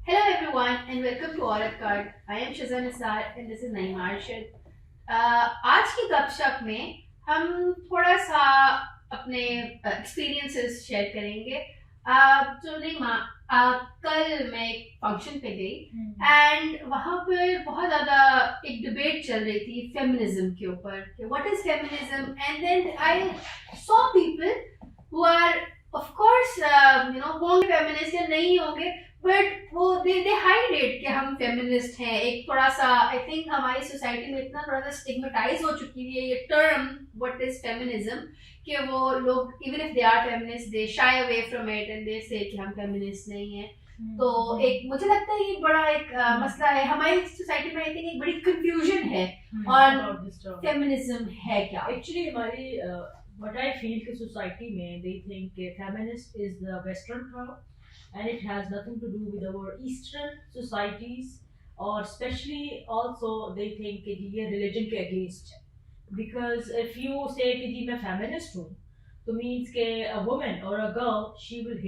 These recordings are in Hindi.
Hello everyone and welcome to औरत card. I am Shazan Nisar and this is Naeem Arshad. आज की गपशप में हम थोड़ा सा अपने एक्सपीरियंसेस शेयर करेंगे. तो नहीं कल मैं एक फंक्शन पे गई एंड वहाँ पर बहुत ज़्यादा एक डिबेट चल रही थी फेमिनिज्म के ऊपर कि what is feminism. And then I saw people who are of course होंगे फेमिनिस्ट या नहीं होंगे, बट वो दे हाइड इट कि हम फेमिनिस्ट हैं. एक थोड़ा सा आई थिंक हमारी सोसाइटी में इतना थोड़ा सा स्टिग्मेटाइज हो चुकी है ये टर्म व्हाट इज फेमिनिज्म कि वो लोग even if they are feminist they shy away from it and they say कि हम फेमिनिस्ट नहीं हैं. तो एक मुझे लगता है ये बड़ा एक मसला है हमारी सोसाइटी में. आई थिंक एक बड़ी कंफ्यूजन है ऑन फेमिनिज्म है क्या. एक्चुअली हमारी what I feel कि सोसाइटी में they think feminist is the western crowd and it has nothing to do with our eastern societies, or especially also they think कि ये religion के against है. Because if you say कि जी मैं feminist हूँ तो means कि a woman or a girl she will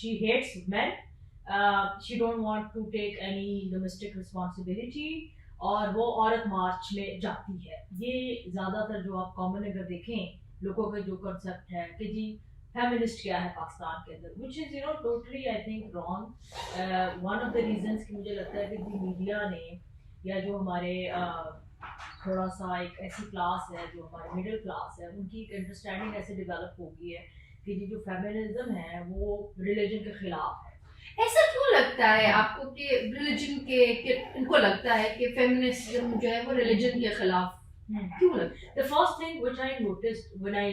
she hates men, she don't want to take any domestic responsibility और वो औरत मार्च में जाती है. ये ज़्यादातर जो आप कॉमन अगर देखें लोगों का जो कंसेप्ट है कि जी फेमिनिस्ट क्या है पाकिस्तान के अंदर, which is totally I think wrong. One of the reasons कि मुझे लगता है कि जी मीडिया ने या जो हमारे थोड़ा सा एक ऐसी क्लास है जो हमारे मिडिल क्लास है उनकी एक अंडरस्टैंडिंग ऐसे डेवलप हो गई है कि जी जो फेमिनिज्म है वो रिलीजन के खिलाफ है. ऐसा क्यों लगता है आपको कि रिलीजन के इनको लगता है कि फेमिनिज्म जो है वो रिलीजन के खिलाफ क्यों लगता है? The first thing which I noticed when I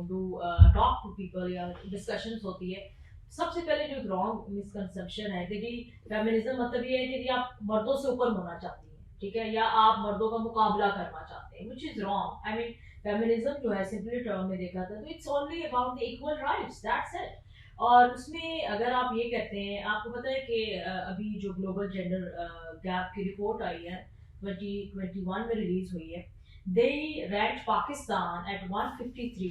do talk to people या discussions होती है, सबसे पहले जो रॉन्ग मिसकंसेप्शन है कि जी फेमिनिज्म मतलब ये है कि जी आप मर्दों से ऊपर होना चाहती हैं, ठीक है, या आप मर्दों का मुकाबला करना चाहते हैं, which is wrong. I mean feminism जो है सिंपली टर्म में देखा था तो it's only about the equal rights, that's it. और उसमें अगर आप ये कहते हैं, आपको पता है कि अभी जो ग्लोबल जेंडर गैप की रिपोर्ट आई है 2021 में रिलीज हुई है, they ranked Pakistan at 153,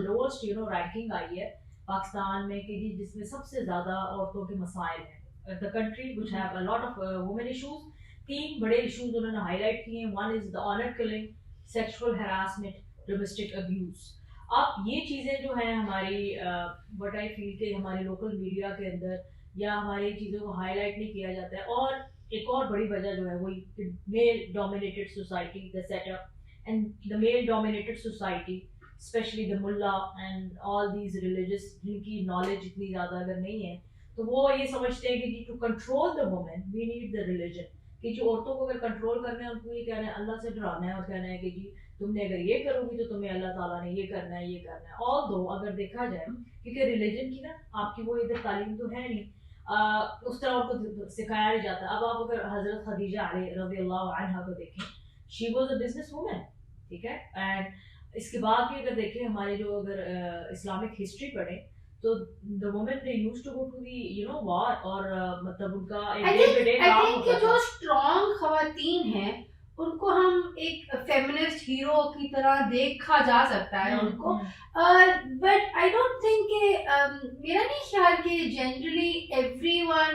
lowest ranking आई है पाकिस्तान में कि जी जिसमें सबसे ज़्यादा औरतों के मसाइल हैं. The country which have a lot of women issues, 3 बड़े issues उन्होंने highlight किए हैं. One is the honor killing, sexual harassment, domestic abuse. अब ये चीज़ें जो हैं हमारी what I feel कि हमारे लोकल मीडिया के अंदर या हमारी चीज़ों को हाईलाइट नहीं किया जाता है. और एक और बड़ी वजह जो है वही male dominated society, the setup and the male dominated society specially the मुल्ला एंड ऑल दीज रिलीजियस जिनकी नॉलेज इतनी ज़्यादा अगर नहीं है तो वो ये समझते हैं कि जी to control the women we need the religion. कि जो औरतों को अगर कंट्रोल करना है उनको ये कहना है अल्लाह से डराना है और कहना है कि जी तुमने अगर ये करोगी तो तुम्हें अल्लाह ताला ने ये करना है ये करना है. ऑल दो अगर देखा जाए क्योंकि रिलीजन की ना आपकी वो इधर तालीम तो है नहीं, उस तरह उनको सिखाया नहीं जाता. अब आप अगर हजरत खदीजा रज़ियल्लाहु अन्हा को देखें, she was a business woman, ठीक है. एंड इसके बाद भी अगर देखें हमारे जो अगर इस्लामिक हिस्ट्री पढ़ें तो the women they used to go to the war और मतलब उनका आई थिंक कि जो स्ट्रॉन्ग खवातीन हैं उनको हम एक फेमिनिस्ट हीरो की तरह देखा जा सकता है उनको, बट आई डोंट थिंक कि मेरा नहीं ख्याल कि जनरली एवरीवन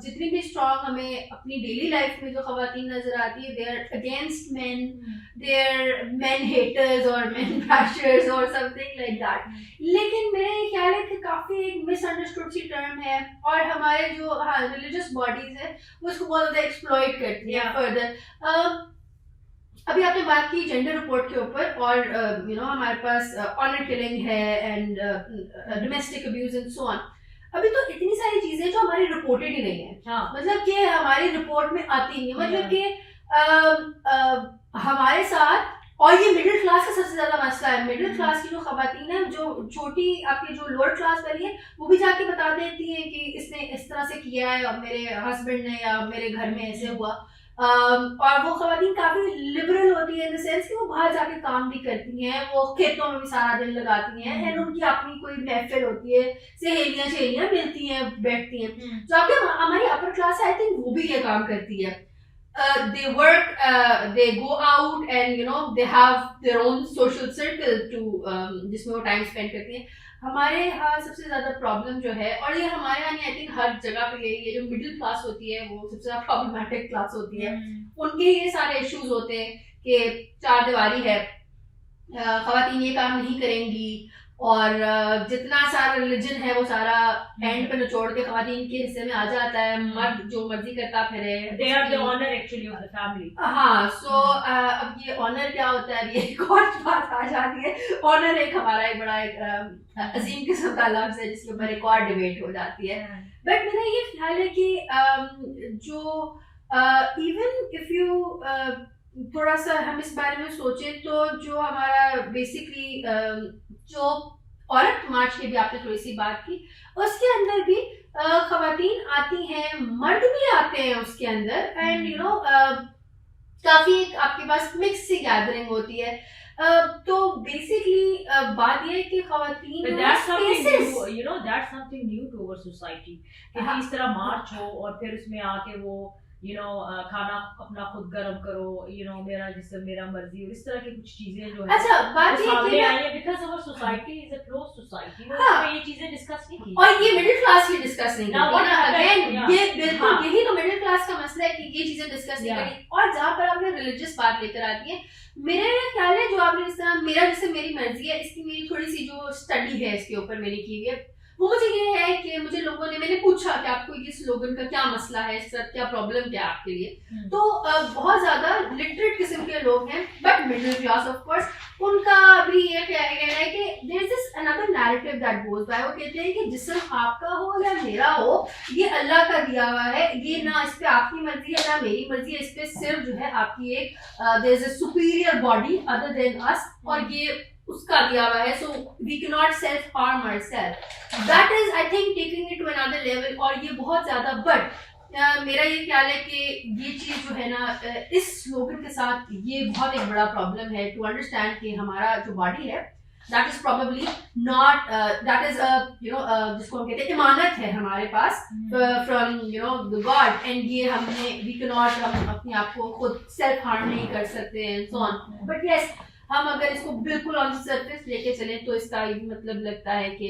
जितनी भी स्ट्रॉन्ग हमें अपनी डेली लाइफ में जो खवातीन नजर आती है they are against men, they are men haters और मेन बैशर्स और समथिंग लाइक दैट. लेकिन मेरा ये ख्याल है कि काफी एक मिसअंडरस्टूड सी टर्म है और हमारे जो रिलीजियस बॉडीज है वो उसको बहुत ज्यादा एक्सप्लॉइट करती है फर्दर. अभी आपने बात की जेंडर रिपोर्ट के ऊपर और हमारे पास ऑनर किलिंग है and domestic abuse and so on. अभी तो इतनी सारी चीजें जो हमारी रिपोर्टेड ही नहीं है. हाँ. मतलब कि हमारी रिपोर्ट में आती नहीं है. मतलब कि हमारे साथ और ये मिडिल क्लास का सबसे ज्यादा मसला है. मिडिल क्लास की जो खवातीन है जो छोटी आपकी जो लोअर क्लास वाली है वो भी जाके बता देती हैं कि इसने इस तरह से किया है और मेरे हस्बैंड ने या मेरे घर में ऐसे हुआ. और वो खवातीन काफी लिबरल होती है इन द सेंस कि वो बाहर जाके काम भी करती हैं, वो खेतों में भी सारा दिन लगाती हैं एंड उनकी अपनी कोई महफिल होती है, सहेलियां मिलती हैं बैठती हैं. जो आपके हमारी अपर क्लास है आई थिंक वो भी ये काम करती है. they work, they go out and they have their own social circle to जिसमें वो टाइम स्पेंड करती हैं. हमारे यहाँ सबसे ज्यादा प्रॉब्लम जो है, और ये हमारे यहाँ आई थिंक हर जगह पे यही है, जो मिडिल क्लास होती है वो सबसे ज्यादा प्रॉब्लमेटिक क्लास होती है. उनके ये सारे इश्यूज होते हैं कि चार दीवारी है, खवातीन ये काम नहीं करेंगी, और जितना सारा रिलीजन है वो सारा एंड पे निचोड़ के खवातीन के हिस्से में आ जाता है. मर्द जो मर्जी करता फिरे, they are the honor actually of the family. हाँ. सो अब ये ऑनर क्या होता है, ये एक और बात आ जाती है. ऑनर एक हमारा एक बड़ा एक अजीम किस्म का लफ्ज है जिसके ऊपर एक और डिबेट हो जाती है. बट मेरा ये ख्याल है कि जो इवन इफ यू थोड़ा सा हम इस बारे में सोचें तो जो हमारा बेसिकली जो औरत मार्च की भी आपने थोड़ी सी बात की, उसके अंदर भी खवातीन आती हैं, मर्द भी आते हैं उसके अंदर, एंड काफी आपके पास मिक्स सी गैदरिंग होती है. तो बेसिकली बात यह है कि खवातीन that's something new to our society कि इस तरह मार्च हो और फिर उसमें आके वो खाना अपना खुद गरम करो, मेरा जिसम मेरा मर्जी, और इस तरह की कुछ चीजें जो है अच्छा बात सामने आई है because our society is a close society. ये चीजें डिस्कस नहीं की और ये मिडिल क्लास ही डिस्कस नहीं Now what करती. happened? अगेन ये बिल्कुल यही तो मिडिल क्लास का मसला है कि ये चीजें डिस्कस नहीं करी. और जहाँ पर आपने रिलीजियस बात लेकर आती है, मेरा ख्याल है जो आपने जिस तरह मेरा जैसे मेरी मर्जी है, इसकी मेरी थोड़ी सी जो स्टडी है इसके ऊपर मैंने की हुई है, वो मुझे ये है कि मुझे लोगों ने, मैंने पूछा कि आपको ये स्लोगन का क्या मसला है, सर क्या प्रॉब्लम क्या है आपके लिए. तो बहुत ज्यादा लिटरेट किस्म के लोग हैं, but middle class of course, उनका भी ये कहना है कि there is this another narrative that goes by. वो कहते हैं कि जिस्म आपका हो या मेरा हो, ये अल्लाह का दिया हुआ है, ये ना इस पे आपकी मर्जी है ना मेरी मर्जी है, इस पे सिर्फ जो है आपकी एक there is a superior body other than us, और ये उसका दिया हुआ है. So we can not self harm ourselves. That is I think taking it to another level, और ये बहुत ज्यादा. बट मेरा ये ख्याल है कि ये चीज जो है ना, इस स्लोगन के साथ ये बहुत एक बड़ा प्रॉब्लम है टू अंडरस्टैंड कि हमारा जो बॉडी है that is probably not, that is जिसको हम कहते हैं इमानत है हमारे पास फ्रॉम द गॉड, एंड ये हमने वी कैन नॉट, हम अपने आप को खुद सेल्फ हार्म नहीं कर सकते हैं सो ऑन. बट यस, हम अगर इसको बिल्कुल ऑन सरफेस लेके चलें तो इसका ये मतलब लगता है कि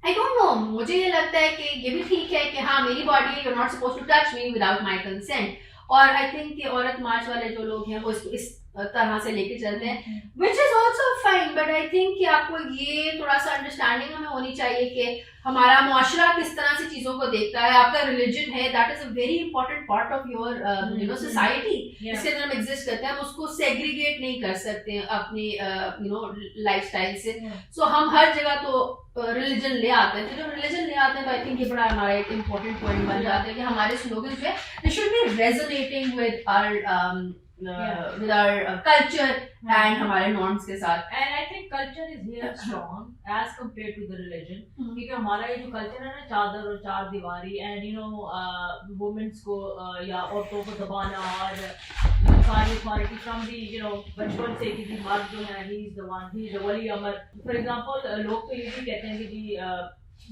आई डोंट नो, मुझे ये लगता है कि ये भी ठीक है कि हाँ मेरी बॉडी है, you are not supposed to touch me without my consent. और आई थिंक कि औरत मार्च वाले जो लोग हैं वो इसको इस तरह से लेके चलते हैं, which is also fine. But I think कि आपको ये थोड़ा सा अंडरस्टैंडिंग हमें होनी चाहिए कि हमारा मुआशरा किस तरह से चीजों को देखता है. आपका रिलीजन है, that is a very important part of your society. इसके अंदर हम एग्जिस्ट करते हैं, हम उसको सेग्रीगेट नहीं कर सकते अपनी लाइफस्टाइल से. सो हम हर जगह तो रिलीजन ले आते हैं, तो जब रिलीजन ले आते हैं तो आई थिंक ये बड़ा हमारा एक इम्पोर्टेंट पॉइंट बन जाता है कि हमारे स्लोगन जो है they should be resonating with our culture and हमारे नॉर्म्स के साथ. And I think culture is here strong as compare to the religion, क्योंकि हमारा ये जो कल्चर है ना, चादर और चार दीवारी, एंड वुमेन्स को या औरतों को दबाना, और सारी अथॉरिटी फ्रॉम दी बचपन से कि मर्द जो है he is the one, he is the Wali Amar. For example लोग तो ये भी कहते हैं कि जी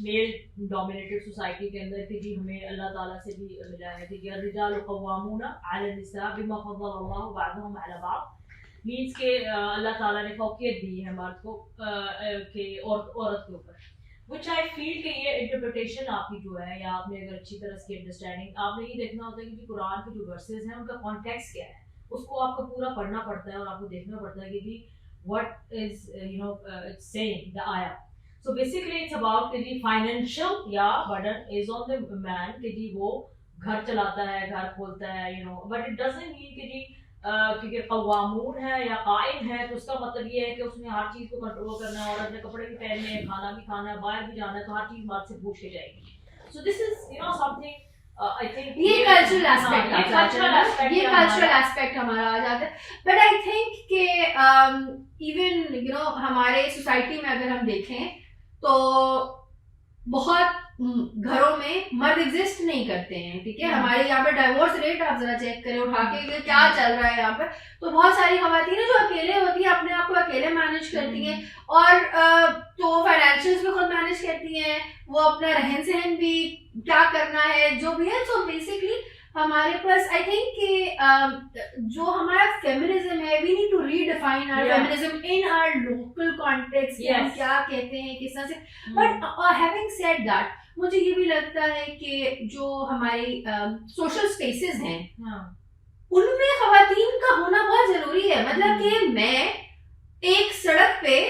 मेल डोमिनेटेड सोसाइटी के अंदर कि जी हमें अल्लाह ताला से भी मिला है कि रिजाल कव्वामूना अला निसा बिमा फद्दलल्लाहु बअदहुम अला बअद, मींस के अल्लाह ताला ने फौकियत दी है मर्द को के औरत के ऊपर. व्हिच आई फील कि ये इंटरप्रिटेशन आपकी जो है, या आपने अगर अच्छी तरह इसकी अंडरस्टैंडिंग, आपने ये देखना होता है कि कुरान के जो वर्सेस हैं उनका कॉन्टेक्स्ट क्या है, उसको आपको पूरा पढ़ना पड़ता है और आपको देखना पड़ता है कि जी what is it's saying the आया. So basically it's about कि जी फाइनेंशियल या burden is on the man कि जी वो घर चलाता है, घर खोलता है, बट इट डजंट मीन कि जी क्योंकि कव्वामून है या कायम है तो उसका मतलब ये है कि उसने हर चीज को कंट्रोल करना है, और अपने कपड़े भी पहनने हैं, खाना भी खाना है, बाहर भी जाना है, तो हर चीज मर्द से पूछ के जाएगी. So this is something I think ये कल्चरल एस्पेक्ट हमारा आ जाता है. बट आई थिंक कि इवन हमारे सोसाइटी में अगर हम देखें तो बहुत घरों में मर्द एग्जिस्ट नहीं करते हैं. ठीक है, हमारे यहाँ पे डाइवोर्स रेट आप जरा चेक करें उठा के क्या चल रहा है यहाँ पर. तो बहुत सारी खवातीन जो अकेले होती है, अपने आप को अकेले मैनेज करती हैं, और तो फाइनेंशियल्स भी खुद मैनेज करती हैं, वो अपना रहन सहन भी क्या करना है जो भी है. सो बेसिकली हमारे पास आई थिंक कि जो हमारा फेमिनिज्म है, we need to redefine our feminism in our local context, हम क्या कहते हैं किस तरह से। बट हैविंग सेड दैट, मुझे ये भी लगता है कि जो हमारी सोशल स्पेसेस हैं, उनमें खवातीन का होना बहुत जरूरी है। मतलब कि मैं एक सड़क पे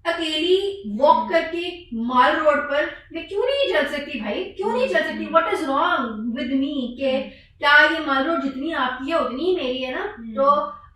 अकेली वॉक करके माल रोड पर मैं क्यों नहीं चल सकती भाई, क्यों नहीं चल सकती? What is wrong with me? के क्या ये माल रोड जितनी आपकी है उतनी ही मेरी है ना? तो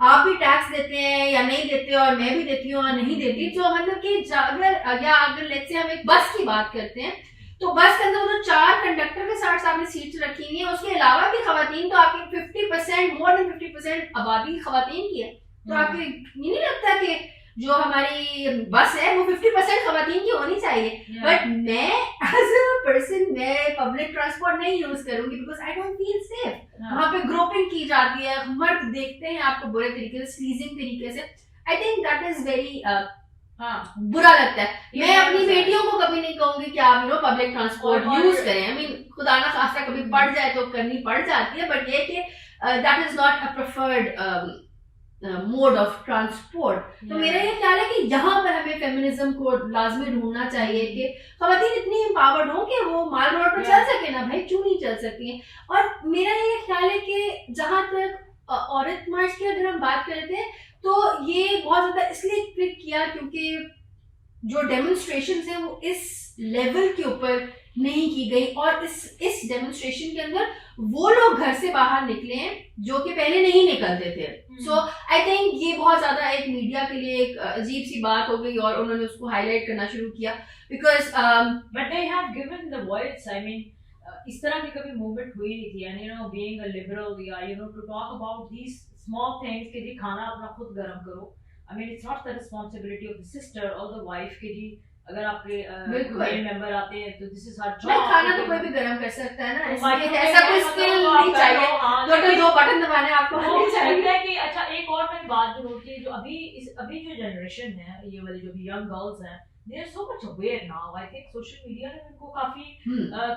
आप भी टैक्स देते हैं या नहीं देते, और मैं भी देती हूँ और नहीं देती। तो मतलब कि अगर लेट्स से हम एक बस की बात करते हैं, तो बस के अंदर तो 4 कंडक्टर के साथ सामने सीट्स रखी हुई है, उसके अलावा भी खवातीन, तो आपकी 50%, मोर देन 50% आबादी खवातीन की है। तो आपको ये नहीं लगता कि जो हमारी बस है वो 50% खवातीन की होनी चाहिए? बट मैं एज अ पर्सन, मैं पब्लिक ट्रांसपोर्ट नहीं यूज करूंगी because I don't feel safe. वहां पे ग्रोपिंग की जाती है, मर्द देखते हैं आपको बुरे तरीके से, स्लीजिंग तरीके से। I think that is very बुरा लगता है। मैं अपनी बेटियों को कभी नहीं कहूंगी कि आप पब्लिक ट्रांसपोर्ट यूज करें। आई मीन खुदा ना खास्ता कभी पड़ जाए तो करनी पड़ जाती है, बट ये कि that is not a preferred mode of transport. तो मेरा ये ख्याल है कि यहाँ पर हमें फेमिनिज्म को लाजमी ढूंढना चाहिए कि खवातीन इतनी एम्पावर्ड हो कि वो माल रोड पर चल सके ना भाई, क्यों नहीं चल सकती हैं? और मेरा ये ख्याल है कि जहां तक औरत मार्च की अगर हम बात करते हैं, तो ये बहुत ज्यादा इसलिए क्लिक किया क्योंकि जो डेमोन्स्ट्रेशंस हैं वो इस लेवल के ऊपर नहीं की गई, और इस डेमोन्स्ट्रेशन के अंदर वो लोग घर से बाहर निकले हैं जो कि पहले नहीं निकलते थे। सो आई थिंक ये बहुत ज्यादा एक मीडिया के लिए एक अजीब सी बात हो गई और उन्होंने उसको हाईलाइट करना शुरू किया because but they have given the voice. I mean इस तरह की कभी मूवमेंट हुई नहीं थी, and being a liberal or to talk about these small things कि जी खाना अपना खुद गर्म करो। I mean it's not the responsibility of the sister और द वाइफ कि जी अगर आपके मेल मेंबर आते हैं तो दिस इज हर जॉब। खाना तो कोई भी गर्म कर सकता है ना, इसमें ऐसा कोई स्किल नहीं चाहिए, दो बटन दबाने आपको नहीं चाहिए। कि अच्छा एक और मैंने बात जो नोट की, जो अभी जो जनरेशन है, ये वाली जो भी यंग गर्ल्स हैं, they are so much aware now. I think social media ने उनको काफी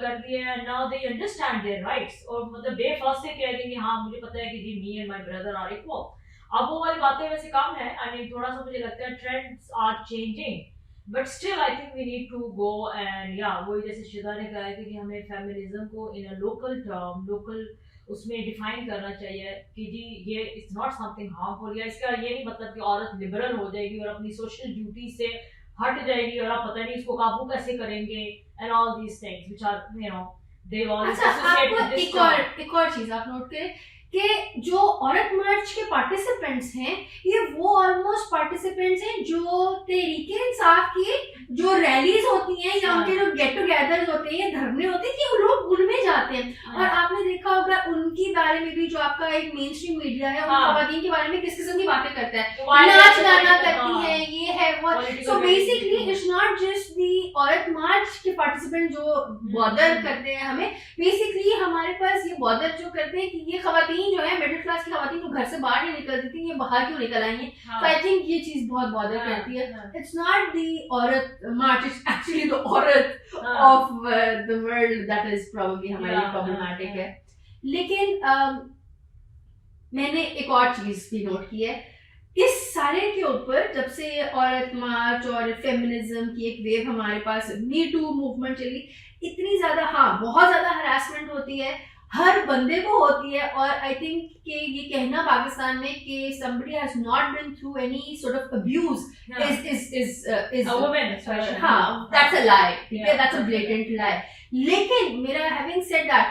कर दिया है, now they understand their rights, और मतलब बेफास से कह देंगे हाँ मुझे पता है कि जी me and my brother are equal। अब वो वाली बातें वैसे कम है। I mean थोड़ा सा मुझे लगता है trends are changing, but still I think we need to go and वही जैसे शिदा ने कहा है कि हमें फेमिनिज्म को in a local term, local उसमें डिफाइन करना चाहिए कि जी ये इट्स नॉट समथिंग हार्मफुल, या इसका ये नहीं मतलब कि औरत लिबरल हो जाएगी और अपनी सोशल ड्यूटी से हट जाएगी और आप पता नहीं इसको काबू कैसे करेंगे, and all these things which are they all associated with. एक और चीज आप नोट करें कि जो औरत मार्च के पार्टिसिपेंट्स हैं, ये वो ऑलमोस्ट पार्टिसिपेंट्स हैं जो तहरीके इंसाफ की जो रैलीज होती हैं या उनके जो गेट टुगेदर्स होते हैं, धरने होते हैं, कि लोग उनमें जाते हैं। और आपने देखा होगा उनके बारे में भी जो आपका एक मेन स्ट्रीम मीडिया है, उन खवातीन के बारे में किस किस्म की बातें करता है, नाच गाना करती है, ये है वो। So basically it's not just the औरत मार्च के पार्टिसिपेंट जो बॉदर करते हैं हमें, बेसिकली हमारे पास ये बॉदर जो करते हैं कि ये खवातीन जो है मिडिल क्लास की खवातीन तो घर से बाहर नहीं निकलती थी, ये बाहर क्यों निकल आई हैं। तो आई थिंक ये चीज बहुत बॉदर करती है। इट्स नॉट दी औरत मार्च, इट्स एक्चुअली द औरत of the world that is probably हमारी प्रॉब्लमैटिक है। लेकिन मैंने एक और चीज भी नोट की है इस सारे के ऊपर, जब से औरत मार्च और फेमिनिज्म की एक वेव हमारे पास, मी टू मूवमेंट चली, इतनी ज्यादा बहुत ज्यादा हरासमेंट होती है, हर बंदे को होती है। और आई थिंक कि ये कहना पाकिस्तान में कि somebody has not been through any sort of abuse is a woman, that's a lie, ठीक है, that's a blatant lie। लेकिन मेरा having said that,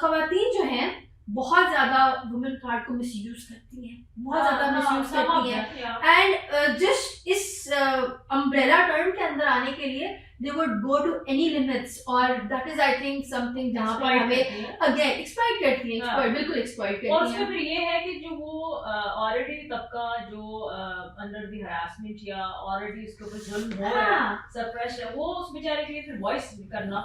खवातीन जो हैं बहुत ज्यादा वुमेन कार्ड को मिसयूज करती हैं, बहुत ज्यादा मिसयूज करती हैं, एंड जस्ट इस अम्ब्रेला टर्म के अंदर आने के लिए they would go to any limits, और that is I think something जहाँ पर हमें again exploit करती हैं, बिल्कुल exploit करती हैं। और उसमें फिर ये है कि जो वो already तबका जो under the harassment या already उसके ऊपर जुल्म हो रहा है, suppress है, वो उस बेचारे के लिए फिर voice करना,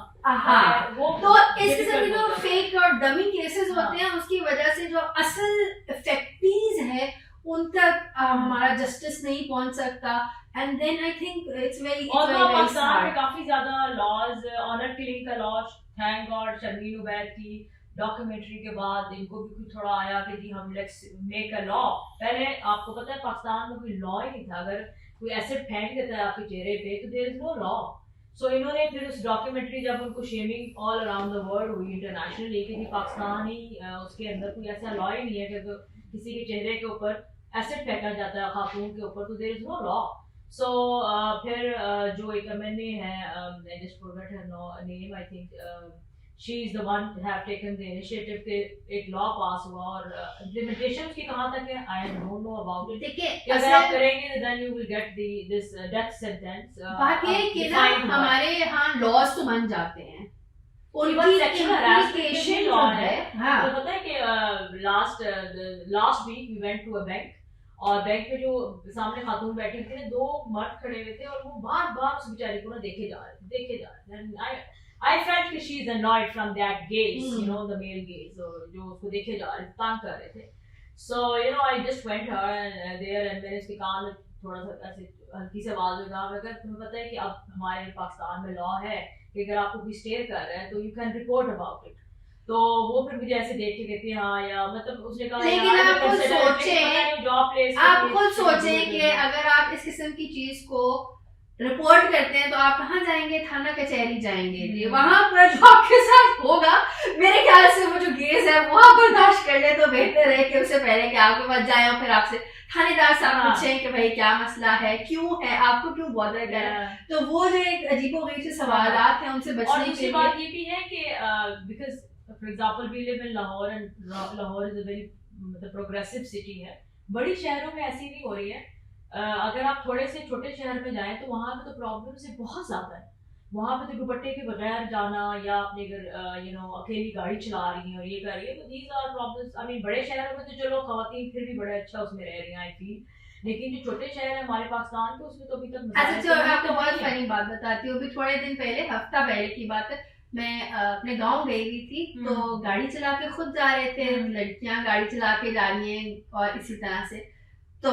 वो तो इस किस्म के जो fake और dummy cases होते हैं, उसकी वजह से जो असल effectees है उन तक हमारा जस्टिस नहीं पहुंच सकता। And then I think it's very Pakistan में काफी ज्यादा लॉज, ऑनर किलिंग का law, thank God Sharmeen Ubaid की डॉक्यूमेंट्री के बाद इनको भी कुछ थोड़ा आया कि जी हम लेट्स मेक अ लॉ। पहले आपको पता है पाकिस्तान में कोई लॉ ही नहीं था, अगर कोई एसिड फेंक देता है आपके चेहरे पे तो देयर इज नो लॉ। सो इन्होंने फिर उस डॉक्यूमेंट्री जब उनको shaming all around the world हुई इंटरनेशनली कि पाकिस्तान ही उसके अंदर कोई ऐसा लॉ ही नहीं है कि अगर किसी के चेहरे के ऊपर एसिड फेंका जाता है खातून के ऊपर तो देयर इज नो लॉ। सो फिर जो एक एमएनए है, I just forgot her name, I think she is the one have taken the initiative के एक लॉ पास हुआ और इम्प्लीमेंटेशन की कहां तक है I don't know about it. देखिए अगर आप करेंगे then you will get this death sentence. बात ये है कि ना हमारे यहाँ लॉज तो बन जाते हैं, उनकी सेक्शुअल हरासमेंट लॉ है। हाँ। तो पता है कि last week we went to a bank और बैंक में जो सामने खातून बैठी थी ना, दो मर्द खड़े हुए थे और वो बार बार उस बेचारी को ना देखे जा रहे थे। I felt कि she is annoyed from that gaze, you know, the male gaze, जो उसको देखे जा रहे थे, तंग कर रहे थे। So you know, I just went her and there and मैंने इसके कान में थोड़ा सा ऐसे हल्की सी आवाज में कहा, अगर तुम्हें पता है कि अब हमारे पाकिस्तान में लॉ है कि अगर आपको कोई स्टेयर कर रहा है तो you can report about it। तो वो फिर मुझे ऐसे देख के कहती है हाँ, या मतलब उसने कहा लेकिन आप खुद सोचें, जॉब प्लेस आप खुद सोचें कि अगर आप इस किस्म की चीज को रिपोर्ट करते हैं तो आप कहाँ जाएंगे, थाना कचहरी जाएंगे जी, वहां पर जो आपके साथ होगा मेरे ख्याल से वो जो गेज है वो आप बर्दाश्त कर ले तो बेहतर है कि उससे पहले कि आपके पास जाए और फिर आपसे थानेदार साहब पूछें कि भाई क्या मसला है, क्यों है, आपको क्यों बॉदर कर रहा है। तो वो जो एक अजीबोगरीब से सवालात हैं उनसे बचने के लिए बात ये भी है कि because for example we live in Lahore and Lahore is a very मतलब प्रोग्रेसिव सिटी है। बड़ी शहरों में ऐसी नहीं हो रही है। अगर आप थोड़े से छोटे शहर में जाएं तो वहाँ पे तो प्रॉब्लम्स बहुत ज़्यादा है। वहाँ पे तो दुपट्टे के बगैर जाना या अपने अगर यू नो अकेली गाड़ी चला रही है और ये कर रही है तो these are problems. I mean बड़े शहरों में तो चलो खवातीन फिर भी बड़ा अच्छा उसमें रह रही हैं आई फील, लेकिन जो छोटे शहर है हमारे पाकिस्तान के उसमें तो अभी तक अच्छा आपको बहुत फनी बात बताती हूँ। अभी थोड़े दिन पहले, हफ्ता पहले की बात है, मैं अपने गांव गई हुई थी तो गाड़ी चला के खुद जा रहे थे, लड़कियां गाड़ी चला के जा रही हैं और इसी तरह से तो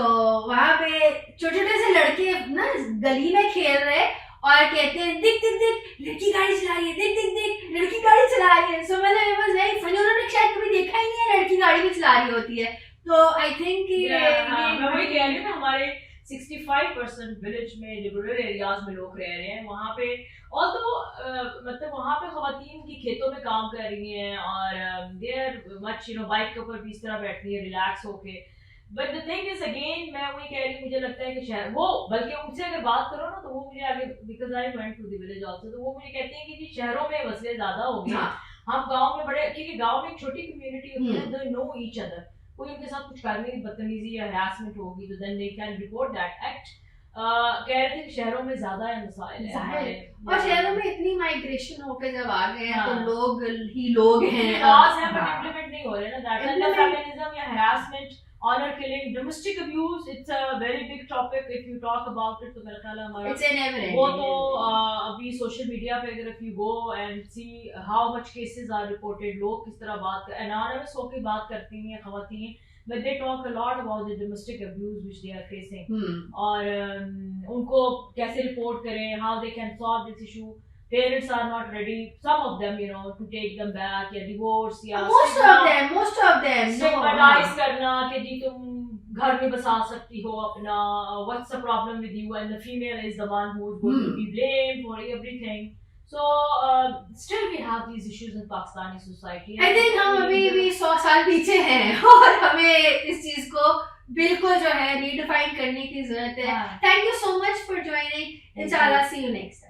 वहां पे छोटे छोटे से लड़के ना गली में खेल रहे और कहते हैं दिख दिख दिख लड़की गाड़ी चला रही है, दिख दिख दिख लड़की गाड़ी चला रही है। सो मतलब इट वाज वेरी फनी, उन्होंने शायद कभी देखा ही नहीं है लड़की गाड़ी भी चला रही होती है। तो आई थिंक मैं वही कह रही हूँ ना, हमारे 65% विलेज में जो रूरल एरियाज में लोग रह रहे हैं वहाँ पे और तो मतलब वहाँ पे खवातीन की खेतों में काम कर रही हैं और they are much you know bike के ऊपर भी इस तरह बैठती है रिलैक्स होके। But the thing is again मैं वही कह रही हूँ, मुझे लगता है कि शहर वो बल्कि उनसे अगर बात करो ना तो वो मुझे आगे because I went to the village also तो वो मुझे कहते हैं कि जी शहरों में मसले ज्यादा हो गए। हम गांव में बड़े, क्योंकि गांव में एक छोटी कम्युनिटी होती है, दे नो ईच अदर, कोई उनके साथ कुछ करने की बदतमीजी या हरासमेंट होगी तो then they can report that act. कह रहे थे कि शहरों में ज्यादा है मसाइल है और शहरों में इतनी माइग्रेशन होके जब आ गए हैं तो लोग ही लोग हैं, लॉज हैं बट इम्प्लीमेंट नहीं हो रहे ना। दैट इज द फेमिनिज्म या harassment, honor killing, domestic abuse, it's a very big topic if you talk about it। तो मेरा ख्याल है हमारा it's an ever वो तो अभी सोशल मीडिया पे अगर if you go and see how much cases are reported, लोग किस तरह बात कर anonymous होकर बात करती हैं खवातीन, but they talk a lot about the domestic abuse which they are facing और उनको कैसे रिपोर्ट करें, how they can solve this issue। Parents are not ready, some of them, you know, to take them back या divorce या most of them stigmatize करना कि जी तुम घर में बसा सकती हो अपना, what's the problem with you, and the female is the one who is going to be blamed for everything। So still we have these issues in Pakistani society। I think हम अभी भी 100 साल पीछे हैं और हमें इस चीज को बिल्कुल जो है रीडिफाइन करने की जरूरत है। Thank you so much for joining। Inshallah see you next time।